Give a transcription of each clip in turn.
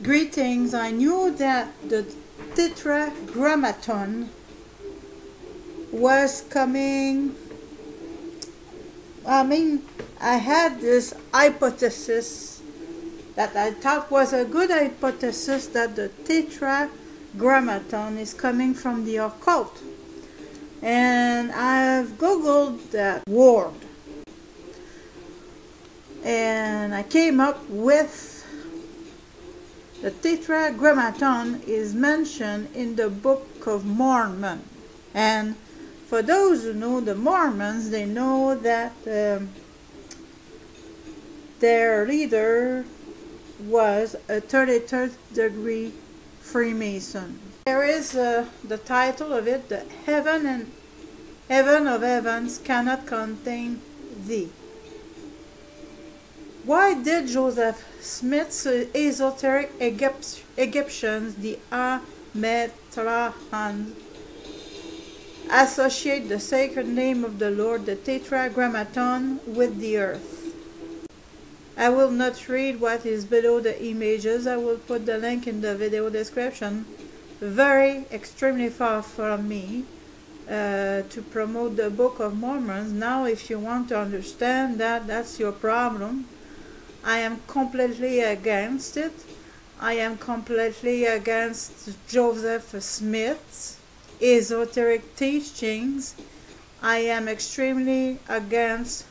Greetings. I knew that the Tetragrammaton was coming. I had this hypothesis that I thought was a good hypothesis, that the Tetragrammaton is coming from the occult. And I've googled that word, and I came up with the Tetragrammaton is mentioned in the Book of Mormon. And for those who know the Mormons, they know that their leader was a 33rd degree Freemason. There is the title of it, the Heaven of Heavens Cannot Contain Thee. Why did Joseph Smith's esoteric Egyptians, the Âgées, associate the sacred name of the Lord, the Tetragrammaton, with the earth? I will not read what is below the images. I will put the link in the video description. Extremely far from me to promote the Book of Mormon. Now, if you want to understand that, that's your problem. I am completely against it. I am completely against Joseph Smith's esoteric teachings. I am extremely against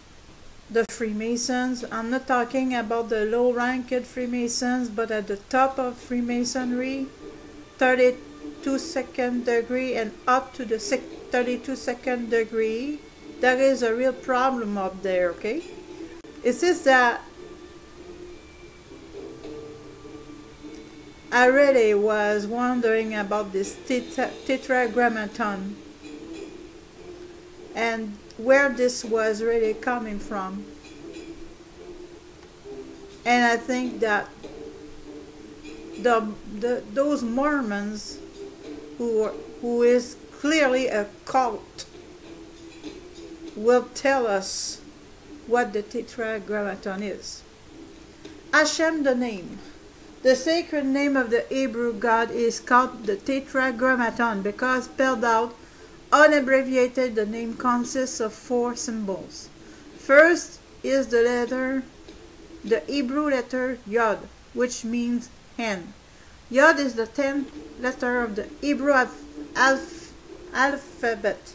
the Freemasons. I'm not talking about the low-ranked Freemasons, but at the top of Freemasonry, 32nd degree and up to the 32nd degree, there is a real problem up there, okay? It says that I really was wondering about this Tetragrammaton and where this was really coming from. And I think that those Mormons who is clearly a cult will tell us what the Tetragrammaton is. Hashem, the name. The sacred name of the Hebrew God is called the Tetragrammaton because, spelled out, unabbreviated, the name consists of 4 symbols. First is the Hebrew letter Yod, which means hand. Yod is the 10th letter of the Hebrew alphabet.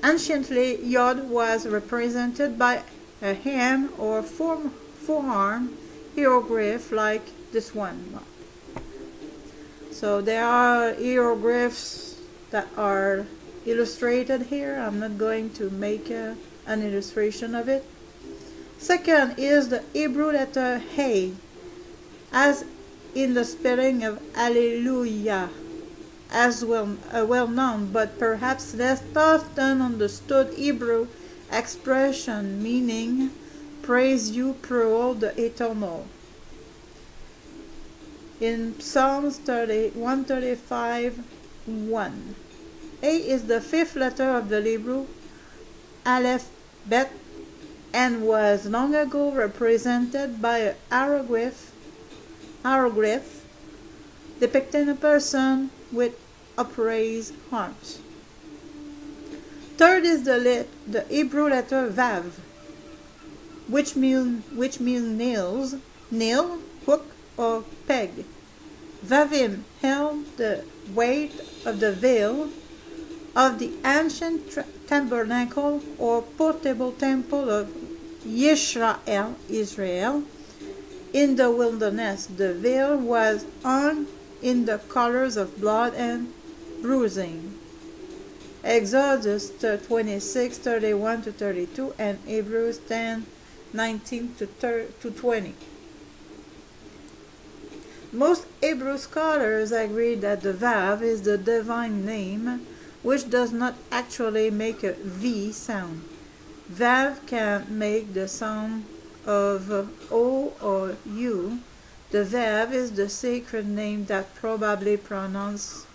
Anciently, Yod was represented by a hand or forearm hieroglyph like this one. So there are hieroglyphs that are illustrated here. I'm not going to make an illustration of it. Second is the Hebrew letter He, as in the spelling of Alleluia, as well known but perhaps less often understood Hebrew expression meaning praise you, Pro, the Eternal. In Psalms 135:1. A is the 5th letter of the Hebrew alphabet and was long ago represented by an hieroglyph depicting a person with upraised arms. Third is the Hebrew letter Vav, which means nails, nail, hook, or peg. Vavim held the weight of the veil of the ancient tabernacle or portable temple of Israel, in the wilderness. The veil was hung in the colors of blood and bruising. Exodus 26:31-32 and Hebrews 10:19-20. Most Hebrew scholars agree that the Vav is the divine name, which does not actually make a V sound. Vav can make the sound of O or U. The Vav is the sacred name that probably pronounced.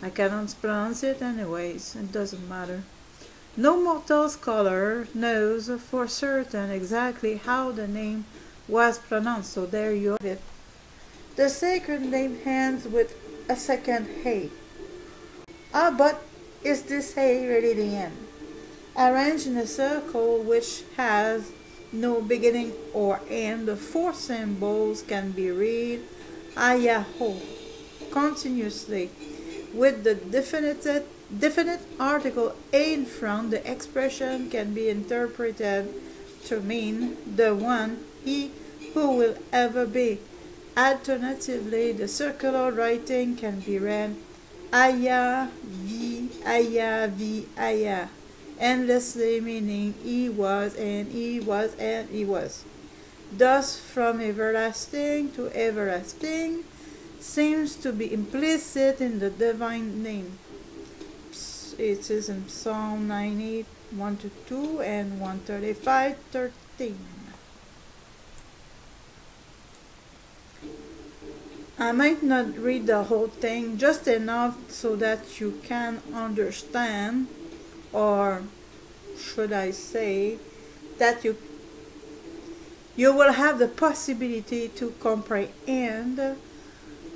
I cannot pronounce it anyways, it doesn't matter. No mortal scholar knows for certain exactly how the name was pronounced, so there you have it. The sacred name ends with a second hey. But is this hey really the end? Arranged in a circle which has no beginning or end, the four symbols can be read YHWH continuously. With the definite article A in front, the expression can be interpreted to mean the one, he, who will ever be. Alternatively, the circular writing can be read Aya, Vi, Aya, Vi, Aya, endlessly, meaning he was and he was and he was. Thus, from everlasting to everlasting seems to be implicit in the divine name. It is in Psalm 98, 1-2 and 135, 13. I might not read the whole thing, just enough so that you can understand, or should I say, that you will have the possibility to comprehend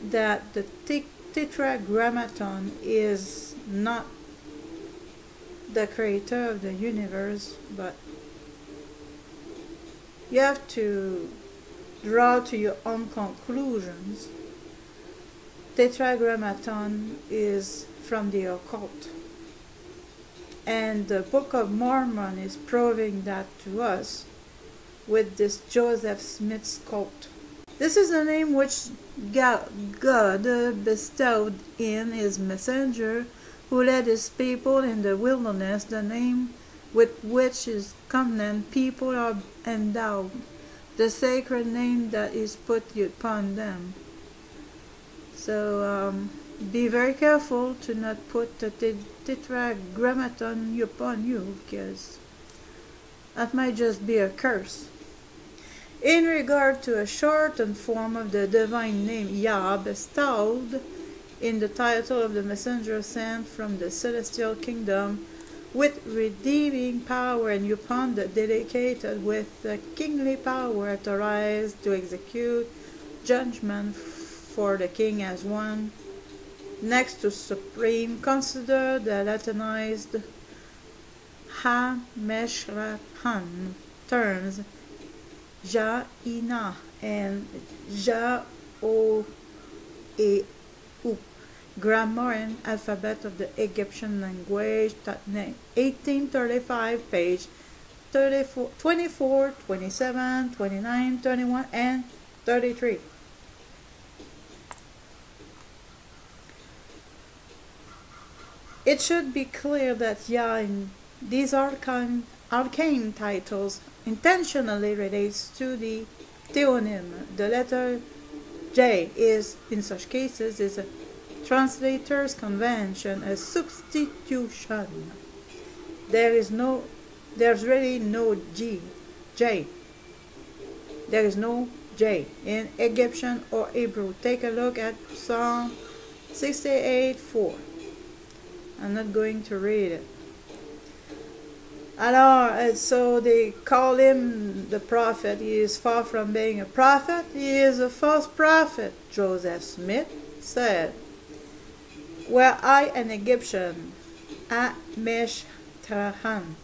that the Tetragrammaton is not the creator of the universe, but you have to draw to your own conclusions. Tetragrammaton is from the occult, and the Book of Mormon is proving that to us with this Joseph Smith's quote. This is the name which God bestowed in his messenger who led his people in the wilderness, the name with which his covenant people are endowed, the sacred name that is put upon them. So be very careful to not put the Tetragrammaton upon you, because that might just be a curse. In regard to a shortened form of the divine name Yah bestowed in the title of the messenger sent from the celestial kingdom with redeeming power, and upon the dedicated with the kingly power authorized to execute judgment for the king as one. Next to supreme, consider the Latinized ha-mesh-ra-han terms Ja-ina and Ja-o-e-u, grammar and alphabet of the Egyptian language, 1835, page 34, 24, 27, 29, 21, and 33. It should be clear that Yah in these arcane titles intentionally relates to the theonym. The letter J is, in such cases, is a translator's convention, a substitution. There's really no J. There is no J in Egyptian or Hebrew. Take a look at Psalm 68:4. I'm not going to read it. Alors, so they call him the prophet. He is far from being a prophet. He is a false prophet. Joseph Smith said, were I an Egyptian, a-mesh-tra-han,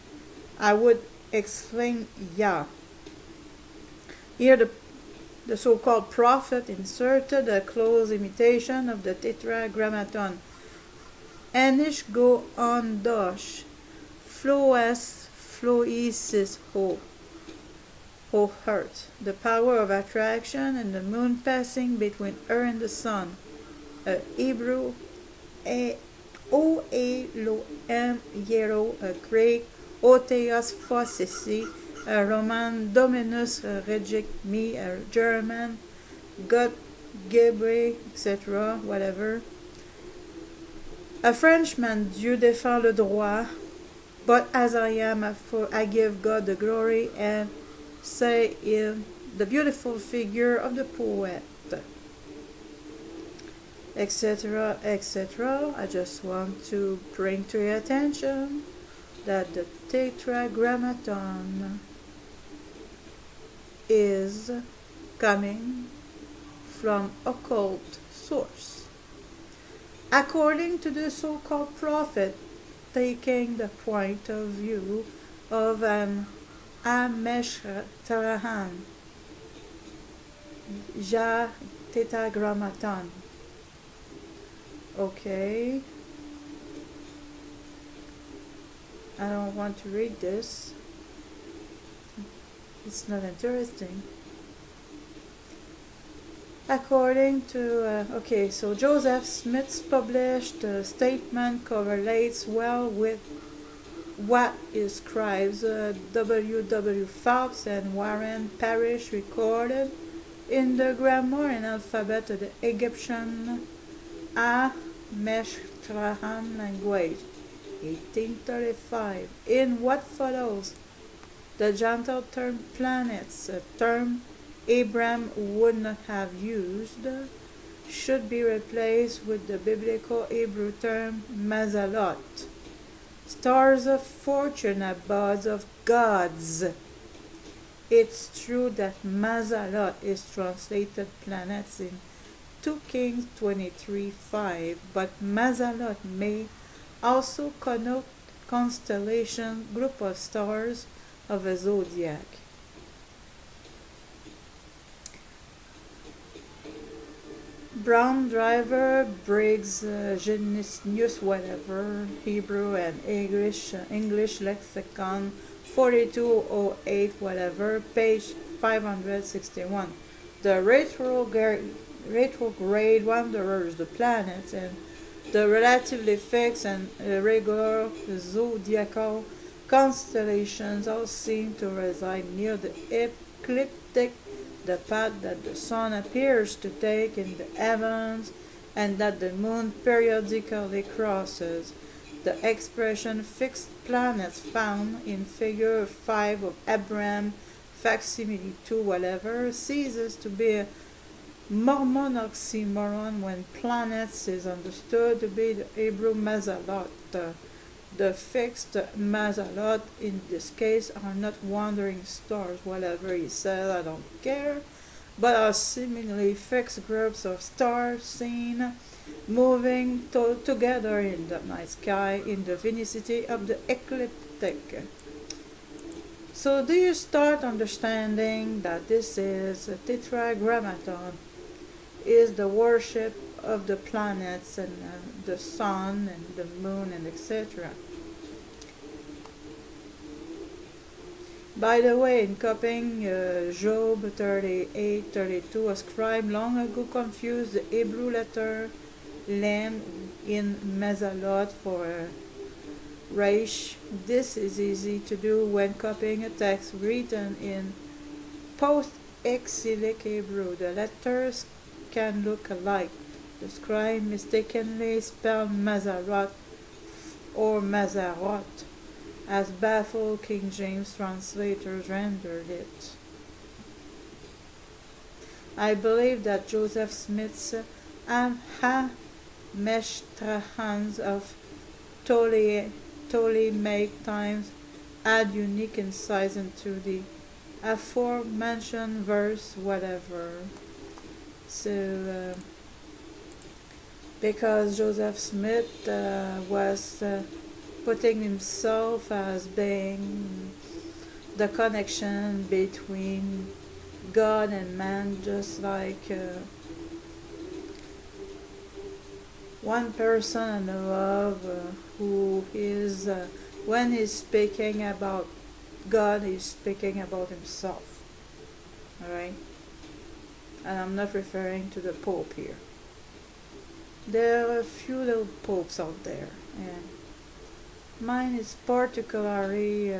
I would exclaim Yah. Here the so-called prophet inserted a close imitation of the Tetragrammaton. Anish go on dosh, floes floisis ho hurt, the power of attraction and the moon passing between her and the sun. A Hebrew, o Elohim Yero, a Greek, o Theos Phosisi, a Roman, Dominus Regic me, a German, God Gebre, etc., whatever. A Frenchman, Dieu défend le droit, but as I am, I give God the glory, and say in the beautiful figure of the poet, etc., etc. I just want to bring to your attention that the Tetragrammaton is coming from occult source. According to the so-called prophet, taking the point of view of an Ameshtrahan, Tetragrammaton. Okay. I don't want to read this. It's not interesting. According to, okay, so Joseph Smith's published statement correlates well with what his scribes W. Fox and Warren Parrish recorded in the grammar and alphabet of the Egyptian Ameshtrahan language, 1835. In what follows, the gentle term planets, a term Abraham would not have used, should be replaced with the biblical Hebrew term mazalot, stars of fortune, abodes of gods. It's true that mazalot is translated planets in 2 Kings 23:5, but mazalot may also connote constellation, group of stars of a zodiac. Brown driver, Briggs, Genius, whatever, Hebrew and English lexicon, 4208, whatever, page 561. The retrograde wanderers, the planets, and the relatively fixed and irregular zodiacal constellations all seem to reside near the ecliptic, the path that the sun appears to take in the heavens and that the moon periodically crosses. The expression fixed planets found in figure 5 of Abraham, facsimile 2, whatever, ceases to be a Mormon oxymoron when planets is understood to be the Hebrew mazalot. The fixed mazalot in this case are not wandering stars, whatever he says, I don't care, but are seemingly fixed groups of stars seen moving together in the night sky in the vicinity of the ecliptic. So do you start understanding that this is a Tetragrammaton, is the worship of the planets and the sun and the moon and etc. By the way, in copying Job 38:32, a scribe long ago confused the Hebrew letter Lam in Mazalot for Reish. This is easy to do when copying a text written in post-exilic Hebrew. The letters can look alike. The scribe mistakenly spelled Mazarot or Mazarot, as baffled King James translators rendered it. I believe that Joseph Smith's Ameshtrahans of Ptolemaic times add unique insights into the aforementioned verse, whatever. So, because Joseph Smith was putting himself as being the connection between God and man, just like one person I know of who is, when he's speaking about God, he's speaking about himself. Alright? And I'm not referring to the Pope here. There are a few little popes out there, and mine is particularly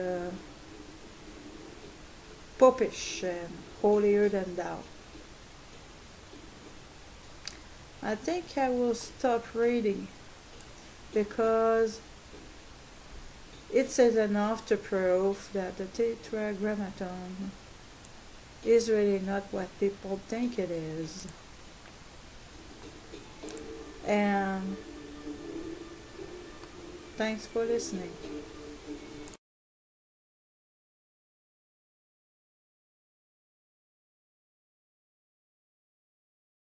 popish and holier than thou. I think I will stop reading because it says enough to prove that the Tetragrammaton is really not what people think it is. And thanks for listening.